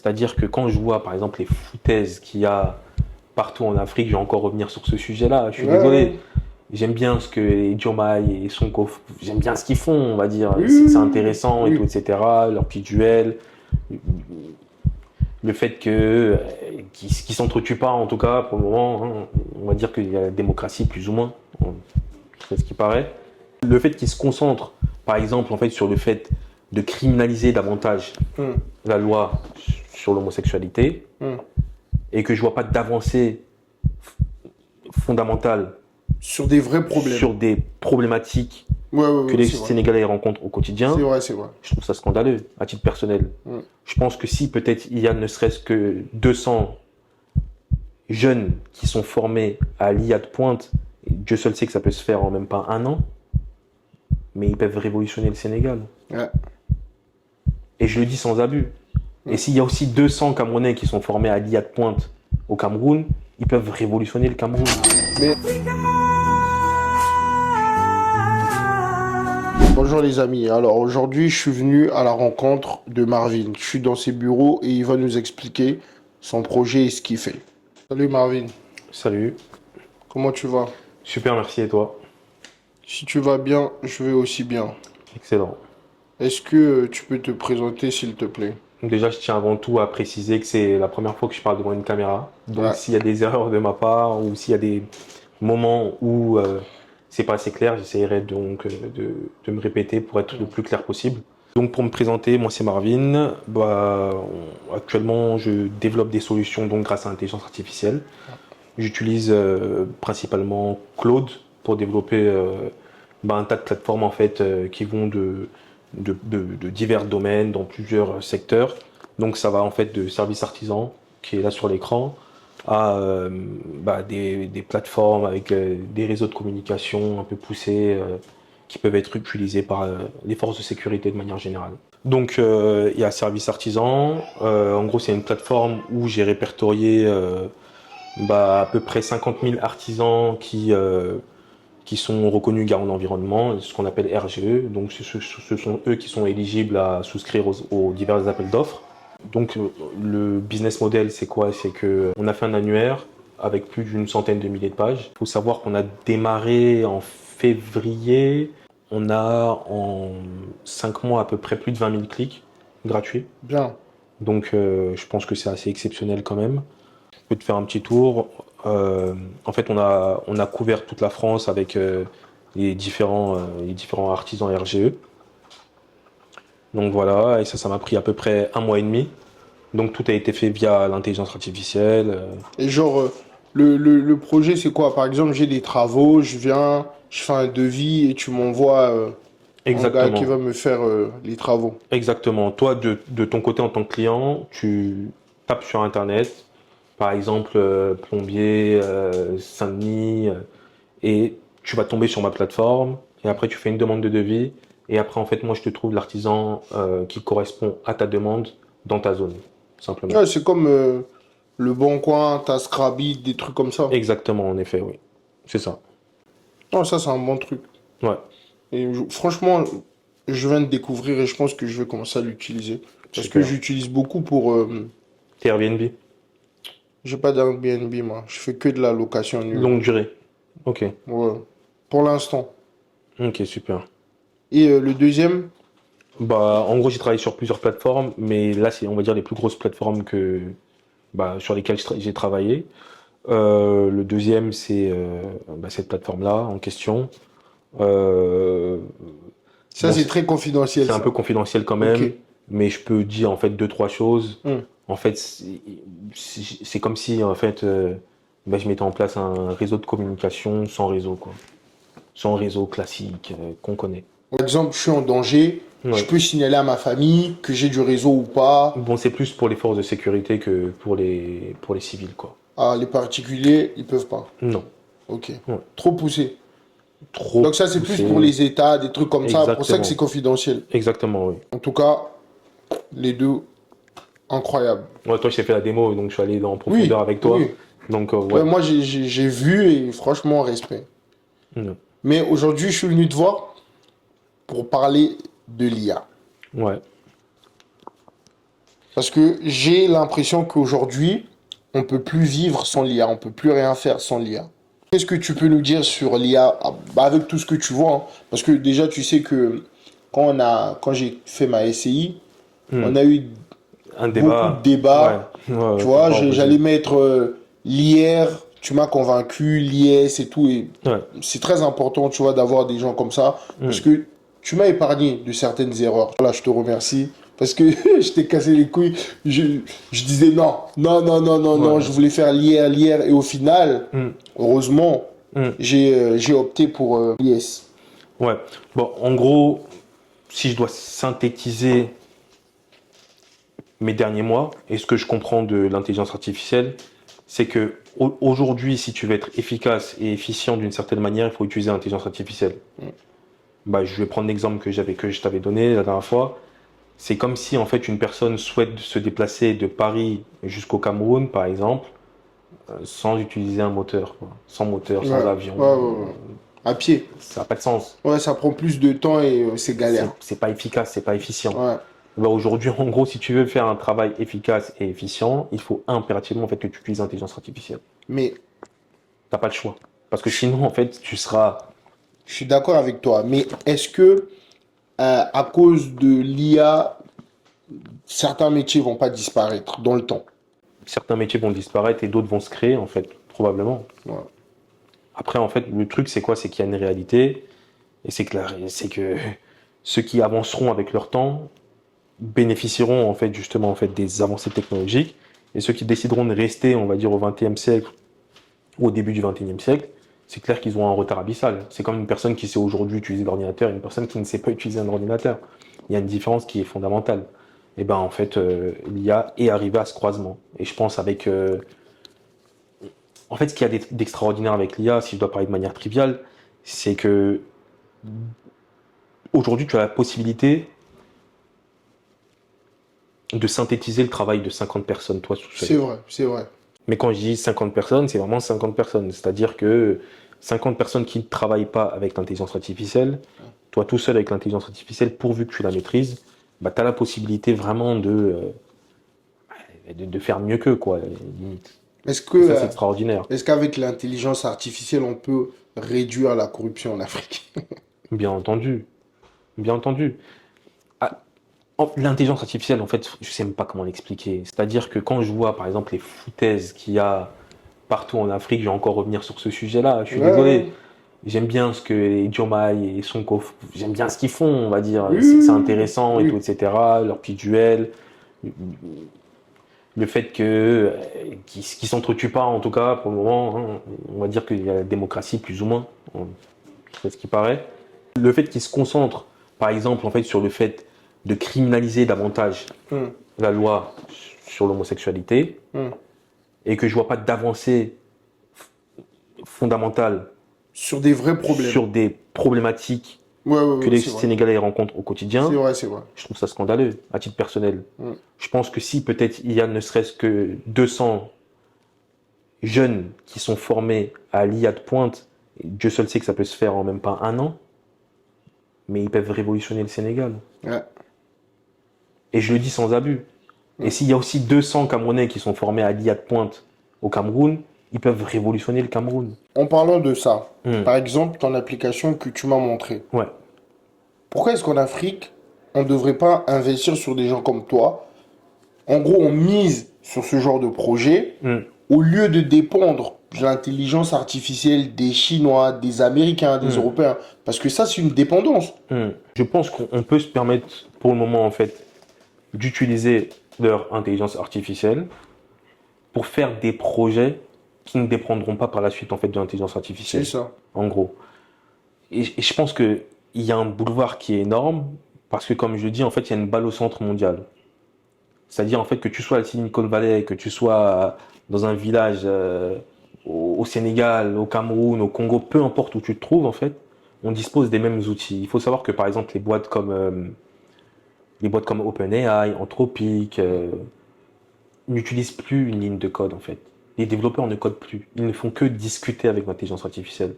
C'est-à-dire que quand je vois, par exemple, les foutaises qu'il y a partout en Afrique, je vais encore revenir sur ce sujet-là. Je suis désolé. J'aime bien ce que les Diomaye et Sonko, j'aime bien ce qu'ils font, on va dire. C'est intéressant et tout, etc. Leur petit duel. Le fait qu'ils s'entretuent pas, en tout cas, pour le moment, hein, on va dire qu'il y a la démocratie, plus ou moins. C'est ce qui paraît. Le fait qu'ils se concentrent, par exemple, en fait, sur le fait de criminaliser davantage la loi sur l'homosexualité et que je vois pas d'avancée fondamentale Sur des vrais problèmes. sur des problématiques que les Sénégalais rencontrent au quotidien. C'est vrai, c'est vrai. Je trouve ça scandaleux, à titre personnel. Je pense que si peut-être il y a ne serait-ce que 200 jeunes qui sont formés à l'IA de pointe, et Dieu seul sait que ça peut se faire en même pas un an, mais ils peuvent révolutionner le Sénégal. Ouais. Et je le dis sans abus. Et s'il y a aussi 200 Camerounais qui sont formés à l'IA de pointe au Cameroun, ils peuvent révolutionner le Cameroun. Mais... Bonjour les amis, alors aujourd'hui je suis venu à la rencontre de Marvin. Je suis dans ses bureaux et il va nous expliquer son projet et ce qu'il fait. Salut Marvin. Salut. Comment tu vas? Super, merci, et toi? Si tu vas bien, je vais aussi bien. Excellent. Est-ce que tu peux te présenter s'il te plaît? Déjà, je tiens avant tout à préciser que c'est la première fois que je parle devant une caméra. Donc, s'il y a des erreurs de ma part ou s'il y a des moments où c'est pas assez clair, j'essaierai donc de me répéter pour être le plus clair possible. Donc, pour me présenter, moi c'est Marvin. Actuellement, je développe des solutions donc grâce à l'intelligence artificielle. J'utilise principalement Claude pour développer un tas de plateformes en fait qui vont de divers domaines dans plusieurs secteurs. Donc ça va en fait de services artisans qui est là sur l'écran à des plateformes avec des réseaux de communication un peu poussés qui peuvent être utilisés par les forces de sécurité de manière générale. Donc il y a services artisans. En gros c'est une plateforme où j'ai répertorié à peu près 50 000 artisans qui sont reconnus garants d'environnement, ce qu'on appelle RGE. Donc ce sont eux qui sont éligibles à souscrire aux divers appels d'offres. Donc le business model, c'est quoi? C'est qu'on a fait un annuaire avec plus d'une centaine de milliers de pages. Il faut savoir qu'on a démarré en février. On a en 5 mois à peu près plus de 20 000 clics gratuits. Bien. Donc je pense que c'est assez exceptionnel quand même. Je peux te faire un petit tour. En fait, on a couvert toute la France avec les différents artisans RGE. Donc voilà, et ça m'a pris à peu près 1 mois et demi. Donc tout a été fait via l'intelligence artificielle. Et genre, le projet c'est quoi? Par exemple, j'ai des travaux, je viens, je fais un devis et tu m'envoies un gars qui Exactement. va me faire les travaux. Exactement. Toi, de ton côté en tant que client, tu tapes sur Internet, par exemple plombier, Saint-Denis, et tu vas tomber sur ma plateforme, et après tu fais une demande de devis, et après en fait moi je te trouve l'artisan qui correspond à ta demande dans ta zone, simplement. Ouais, c'est comme le Bon Coin, Taskrabi, des trucs comme ça. Exactement, en effet, oui. C'est ça. Non, ça c'est un bon truc. Ouais, Et franchement, je viens de découvrir et je pense que je vais commencer à l'utiliser. Parce que super. j'utilise beaucoup pour... T'es Airbnb? j'ai pas d'Airbnb moi, je fais que de la location nue. Longue durée. Ok. Ouais. Pour l'instant. Ok, super. Et le deuxième, En gros, j'ai travaillé sur plusieurs plateformes, mais là, c'est, on va dire, les plus grosses plateformes sur lesquelles j'ai travaillé. Le deuxième, c'est cette plateforme-là en question. Euh, ça bon, c'est très confidentiel c'est un ça. peu confidentiel quand Ok. même, mais je peux dire en fait deux, trois choses. Hmm. En fait, c'est comme si en fait je mettais en place un réseau de communication sans réseau, quoi. Sans réseau classique qu'on connaît. Par exemple, je suis en danger, je Ouais. peux signaler à ma famille que j'ai du réseau ou pas. Bon, c'est plus pour les forces de sécurité que pour les civils, quoi. Ah, les particuliers, ils peuvent pas. Non. Ok. Ouais. Trop poussé. Trop Donc ça c'est plus pour poussé. les États, des trucs comme ça. Pour ça que Exactement. c'est confidentiel. Exactement, oui. En tout cas, les deux, incroyables. Ouais, toi, j'ai fait la démo, donc je suis allé en Oui, profondeur avec toi. oui. Donc, Ouais, ouais. moi j'ai vu et franchement, respect. Mm. Mais aujourd'hui, je suis venu te voir pour parler de l'IA. Ouais. Parce que j'ai l'impression qu'aujourd'hui, on peut plus vivre sans l'IA, on peut plus rien faire sans l'IA. Qu'est-ce que tu peux nous dire sur l'IA avec tout ce que tu vois, hein? Parce que déjà, tu sais que quand j'ai fait ma SCI, Hmm. on a eu Un beaucoup de débat, ouais, débats. ouais, Tu ouais, par vois, rapport au j'allais Brésil. mettre l'IR, tu m'as convaincu, l'IS et tout. Et Ouais. c'est très important, tu vois, d'avoir des gens comme ça. Parce Hmm. que tu m'as épargné de certaines erreurs. Voilà, je te remercie. Parce que je t'ai cassé les couilles. Je disais non, non, non, non, non, non. Ouais. Je voulais faire l'IR, l'IR. Et au final, Hmm. heureusement, Hmm. j'ai opté pour l'IS. Ouais. Bon, en gros, si je dois synthétiser mes derniers mois et ce que je comprends de l'intelligence artificielle, c'est que aujourd'hui, si tu veux être efficace et efficient d'une certaine manière, il faut utiliser l'intelligence artificielle. Bah, je vais prendre l'exemple que je t'avais donné la dernière fois. C'est comme si en fait une personne souhaite se déplacer de Paris jusqu'au Cameroun, par exemple, sans utiliser un moteur, quoi. Sans moteur, Ouais, sans ouais, avion. ouais, ouais. À pied. Ça n'a pas de sens. Ouais, ça prend plus de temps et c'est galère. C'est pas efficace, c'est pas efficient. Ouais. Bah, aujourd'hui, en gros, si tu veux faire un travail efficace et efficient, il faut impérativement en fait, que tu utilises l'intelligence artificielle. Mais T'as pas le choix. Parce que sinon, en fait, tu seras. je suis d'accord avec toi. Mais est-ce que à cause de l'IA, certains métiers vont pas disparaître dans le temps? Certains métiers vont disparaître et d'autres vont se créer, en fait, probablement. Ouais. Après, en fait, le truc, c'est quoi? C'est qu'il y a une réalité. Et c'est que ceux qui avanceront avec leur temps bénéficieront, en fait, justement, en fait, des avancées technologiques. Et ceux qui décideront de rester, on va dire, au XXe siècle ou au début du XXIe siècle, c'est clair qu'ils ont un retard abyssal. C'est comme une personne qui sait aujourd'hui utiliser l'ordinateur et une personne qui ne sait pas utiliser un ordinateur. Il y a une différence qui est fondamentale. Et ben en fait, l'IA est arrivée à ce croisement. Et je pense avec, en fait, ce qu'il y a d'extraordinaire avec l'IA, si je dois parler de manière triviale, c'est que aujourd'hui, tu as la possibilité de synthétiser le travail de 50 personnes, toi tout seul. C'est vrai, c'est vrai. Mais quand je dis 50 personnes, c'est vraiment 50 personnes. C'est-à-dire que 50 personnes qui ne travaillent pas avec l'intelligence artificielle, toi tout seul avec l'intelligence artificielle, pourvu que tu la maîtrises, bah, tu as la possibilité vraiment de faire mieux qu'eux, quoi, limite. Est-ce que, Et ça, c'est extraordinaire. est-ce qu'avec l'intelligence artificielle, on peut réduire la corruption en Afrique? Bien entendu. Bien entendu. Ah, l'intelligence artificielle, en fait, je sais même pas comment l'expliquer. C'est-à-dire que quand je vois, par exemple, les foutaises qu'il y a partout en Afrique, je vais encore revenir sur ce sujet-là, je suis Ouais, désolé. ouais. J'aime bien ce que les Diomaye et Sonko, j'aime bien ce qu'ils font, on va dire. Oui, C'est oui, intéressant et tout, oui. etc. Leur petit duel. Le fait qu'ils s'entretuent pas, en tout cas, pour le moment, hein, on va dire qu'il y a la démocratie, plus ou moins, c'est ce qui paraît. Le fait qu'ils se concentrent, par exemple, en fait, sur le fait de criminaliser davantage Oui. Hum, la loi sur l'homosexualité, hum. et que je vois pas d'avancée fondamentale Sur des vrais problèmes. sur des problématiques Ouais, ouais, que ouais, les c'est vrai. Sénégalais rencontrent au C'est quotidien, vrai, c'est vrai. je trouve ça scandaleux, à titre personnel. Hum. Je pense que si peut-être il y a ne serait-ce que 200 jeunes qui sont formés à l'IA de pointe, et Dieu seul sait que ça peut se faire en même pas un an, mais ils peuvent révolutionner le Sénégal. Ouais. Et je le dis sans abus. Et Hum. s'il y a aussi 200 Camerounais qui sont formés à l'IA de pointe au Cameroun, ils peuvent révolutionner le Cameroun. En parlant de ça, Hmm. par exemple, ton application que tu m'as montrée, Ouais. pourquoi est-ce qu'en Afrique, on ne devrait pas investir sur des gens comme toi? En gros, on mise sur ce genre de projet Hmm. au lieu de dépendre de l'intelligence artificielle des Chinois, des Américains, des Hmm. Européens. Parce que ça, c'est une dépendance. Hmm. Je pense qu'on peut se permettre, pour le moment, en fait, d'utiliser leur intelligence artificielle pour faire des projets qui ne dépendront pas par la suite, en fait, de l'intelligence C'est artificielle. ça. En gros. Et je pense qu'il y a un boulevard qui est énorme parce que, comme je le dis, en fait, il y a une balle au centre mondial. C'est-à-dire, en fait, que tu sois à Silicon Valley, que tu sois dans un village au Sénégal, au Cameroun, au Congo, peu importe où tu te trouves, en fait, on dispose des mêmes outils. Il faut savoir que, par exemple, les boîtes comme OpenAI, Anthropic, n'utilisent plus une ligne de code, en fait. Les développeurs ne codent plus. Ils ne font que discuter avec l'intelligence artificielle.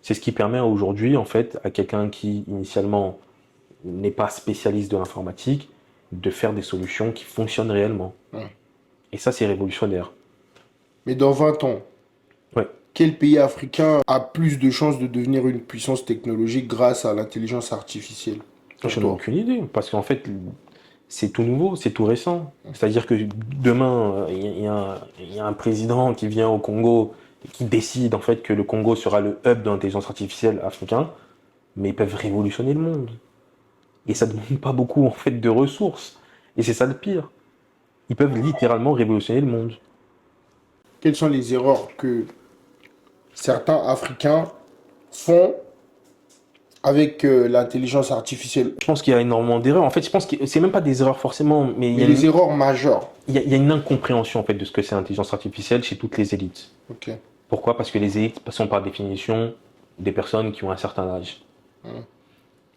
C'est ce qui permet aujourd'hui, en fait, à quelqu'un qui, initialement, n'est pas spécialiste de l'informatique, de faire des solutions qui fonctionnent réellement. Ouais. Et ça, c'est révolutionnaire. Mais dans 20 ans, Ouais. quel pays africain a plus de chances de devenir une puissance technologique grâce à l'intelligence artificielle, pour Je n'ai toi? aucune idée, parce qu'en fait, c'est tout nouveau, c'est tout récent. C'est-à-dire que demain, il y a un président qui vient au Congo et qui décide en fait que le Congo sera le hub de l'intelligence artificielle africain, mais ils peuvent révolutionner le monde. Et ça ne demande pas beaucoup en fait de ressources. Et c'est ça le pire. Ils peuvent littéralement révolutionner le monde. Quelles sont les erreurs que certains Africains font avec l'intelligence artificielle? Je pense qu'il y a énormément d'erreurs. En fait, je pense que c'est même pas des erreurs forcément, mais Mais les erreurs majeures. il y a une incompréhension en fait de ce que c'est l'intelligence artificielle chez toutes les élites. Ok. Pourquoi? Parce que les élites sont par définition des personnes qui ont un certain âge. Hum.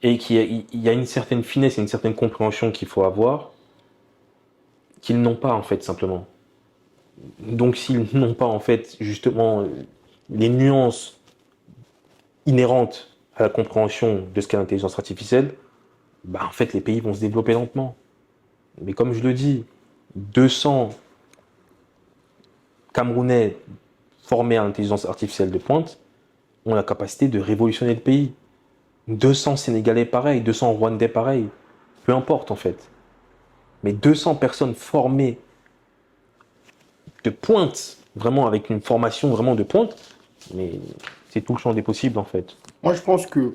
Et il y a une certaine finesse et une certaine compréhension qu'il faut avoir qu'ils n'ont pas en fait simplement. Donc s'ils n'ont pas en fait justement les nuances inhérentes à la compréhension de ce qu'est l'intelligence artificielle, bah en fait les pays vont se développer lentement. Mais comme je le dis, 200 Camerounais formés à l'intelligence artificielle de pointe ont la capacité de révolutionner le pays. 200 Sénégalais pareil, 200 Rwandais pareil, peu importe en fait. Mais 200 personnes formées de pointe, vraiment avec une formation vraiment de pointe, mais c'est tout le champ des possibles en fait. Moi, je pense que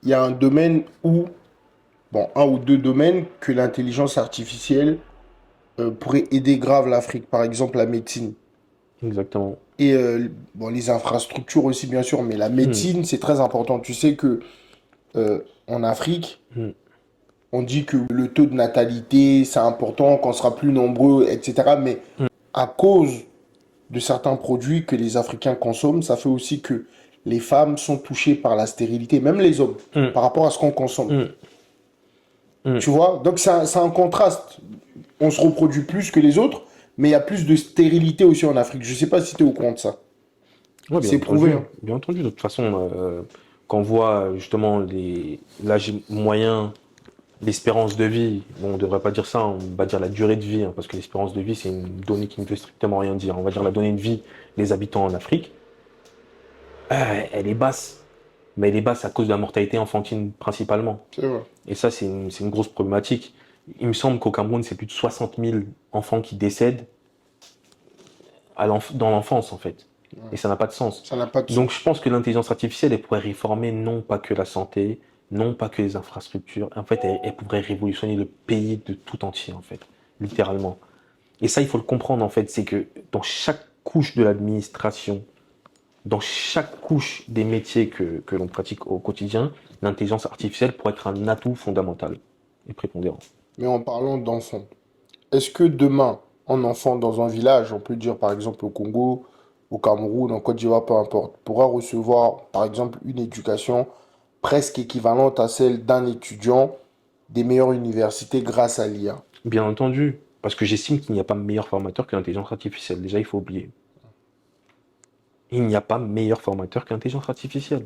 il y a un domaine où, bon, un ou deux domaines que l'intelligence artificielle pourrait aider grave l'Afrique. Par exemple, la médecine. Exactement. Et bon, les infrastructures aussi, bien sûr, mais la Hmm, médecine, c'est très important. Tu sais que en Afrique, hmm, on dit que le taux de natalité, c'est important, qu'on sera plus nombreux, etc. Mais hmm, à cause de certains produits que les Africains consomment, ça fait aussi que les femmes sont touchées par la stérilité, même les hommes, hmm, par rapport à ce qu'on consomme. hmm, hmm. Tu vois? Donc c'est un contraste. On se reproduit plus que les autres, mais il y a plus de stérilité aussi en Afrique. Je sais pas si tu es au courant de ça. Ouais, bien C'est prouvé, entendu, hein. bien entendu. De toute façon, quand on voit justement l'âge moyen, l'espérance de vie, bon, on ne devrait pas dire ça, on va dire la durée de vie, hein, parce que l'espérance de vie, c'est une donnée qui ne veut strictement rien dire. On va dire la donnée de vie des habitants en Afrique, elle est basse. Mais elle est basse à cause de la mortalité infantile principalement. C'est vrai. Et ça, c'est une grosse problématique. Il me semble qu'au Cameroun, c'est plus de 60 000 enfants qui décèdent dans l'enfance, en fait. Et ça n'a pas de sens. Ça n'a pas de Donc, sens. je pense que l'intelligence artificielle, elle pourrait réformer non pas que la santé, non pas que les infrastructures. En fait, elle pourrait révolutionner le pays de tout entier, en fait. Littéralement. Et ça, il faut le comprendre, en fait. C'est que dans chaque couche de l'administration, dans chaque couche des métiers que l'on pratique au quotidien, l'intelligence artificielle pourrait être un atout fondamental et prépondérant. Mais en parlant d'enfants, est-ce que demain, un enfant dans un village, on peut dire par exemple au Congo, au Cameroun, en Côte d'Ivoire, peu importe, pourra recevoir par exemple une éducation presque équivalente à celle d'un étudiant des meilleures universités grâce à l'IA? Bien entendu, parce que j'estime qu'il n'y a pas meilleur formateur que l'intelligence artificielle. Déjà, il faut oublier. Il n'y a pas meilleur formateur que l'intelligence artificielle.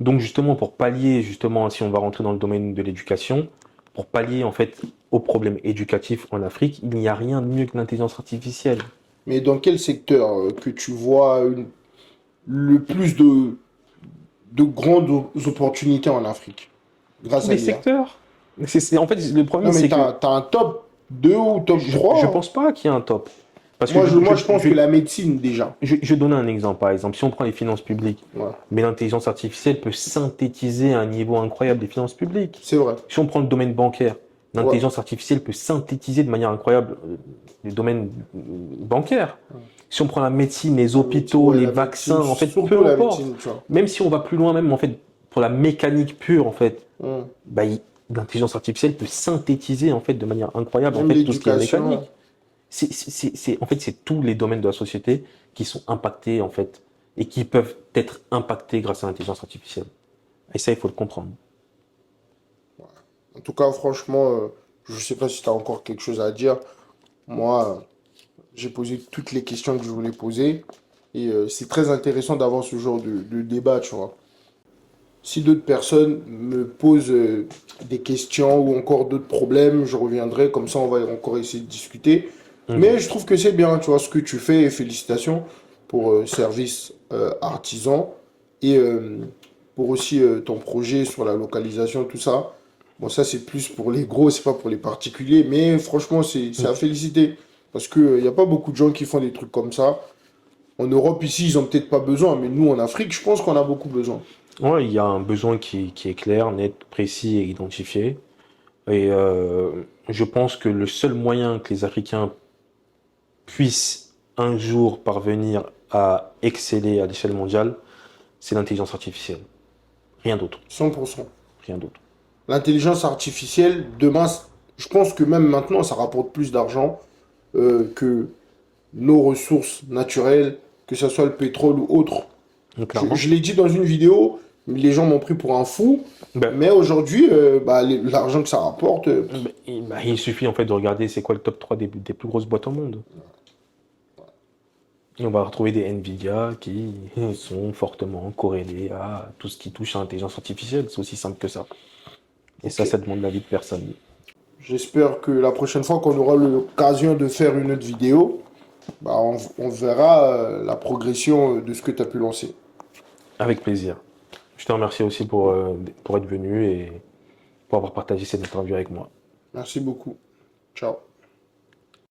Donc justement, pour pallier, justement, si on va rentrer dans le domaine de l'éducation, pour pallier en fait aux problèmes éducatifs en Afrique, il n'y a rien de mieux que l'intelligence artificielle. Mais dans quel secteur que tu vois le plus de grandes opportunités en Afrique Tous grâce à les l'IA? secteurs. En fait, le problème, Non, mais c'est que t'as un top 2 ou top je 3, hein. pense pas qu'il y ait un top. Parce que Moi, je pense que la médecine, déjà. je vais donner un exemple, par exemple. Si on prend les finances publiques, Ouais, mais l'intelligence artificielle peut synthétiser à un niveau incroyable des finances publiques. c'est vrai. Si on prend le domaine bancaire, Ouais. l'intelligence artificielle peut synthétiser de manière incroyable les domaines bancaires. Si on prend la médecine, les La médecine, hôpitaux, ouais, les la vaccins, médecine, en fait, surtout peu la importe. médecine, tu vois. Même si on va plus loin, même en fait, pour la mécanique pure, en fait, Hum. bah, l'intelligence artificielle peut synthétiser en fait de manière incroyable en Même fait tout ce qui est l'éducation. mécanique. En fait, c'est tous les domaines de la société qui sont impactés en fait et qui peuvent être impactés grâce à l'intelligence artificielle. Et ça, il faut le comprendre. En tout cas, franchement, je sais pas si tu as encore quelque chose à dire. Moi, j'ai posé toutes les questions que je voulais poser. Et c'est très intéressant d'avoir ce genre de débat, tu vois. Si d'autres personnes me posent des questions ou encore d'autres problèmes, je reviendrai. Comme ça, on va encore essayer de discuter. Mais je trouve que c'est bien, tu vois, ce que tu fais. Et félicitations pour service artisan et pour aussi ton projet sur la localisation, tout ça. Bon, ça, c'est plus pour les gros, c'est pas pour les particuliers. Mais franchement, c'est à féliciter. Parce qu'il n'y a pas beaucoup de gens qui font des trucs comme ça. En Europe, ici, ils ont peut-être pas besoin. Mais nous, en Afrique, je pense qu'on a beaucoup besoin. Ouais, il y a un besoin qui est clair, net, précis et identifié. Et je pense que le seul moyen que les Africains puissent un jour parvenir à exceller à l'échelle mondiale, c'est l'intelligence artificielle. Rien d'autre. 100%. Rien d'autre. L'intelligence artificielle, demain, je pense que même maintenant, ça rapporte plus d'argent que nos ressources naturelles, que ce soit le pétrole ou autre. Donc, Je, clairement. je l'ai dit dans une vidéo, les gens m'ont pris pour un fou, Ben, mais aujourd'hui, l'argent que ça rapporte, il suffit en fait de regarder c'est quoi le top 3 des plus grosses boîtes au monde. Et on va retrouver des Nvidia qui sont fortement corrélés à tout ce qui touche à l'intelligence artificielle. C'est aussi simple que ça. Et ok. ça demande l'avis de personne. J'espère que la prochaine fois qu'on aura l'occasion de faire une autre vidéo, on verra la progression de ce que tu as pu lancer. Avec plaisir. Je te remercie aussi pour être venu et pour avoir partagé cette interview avec moi. Merci beaucoup. Ciao.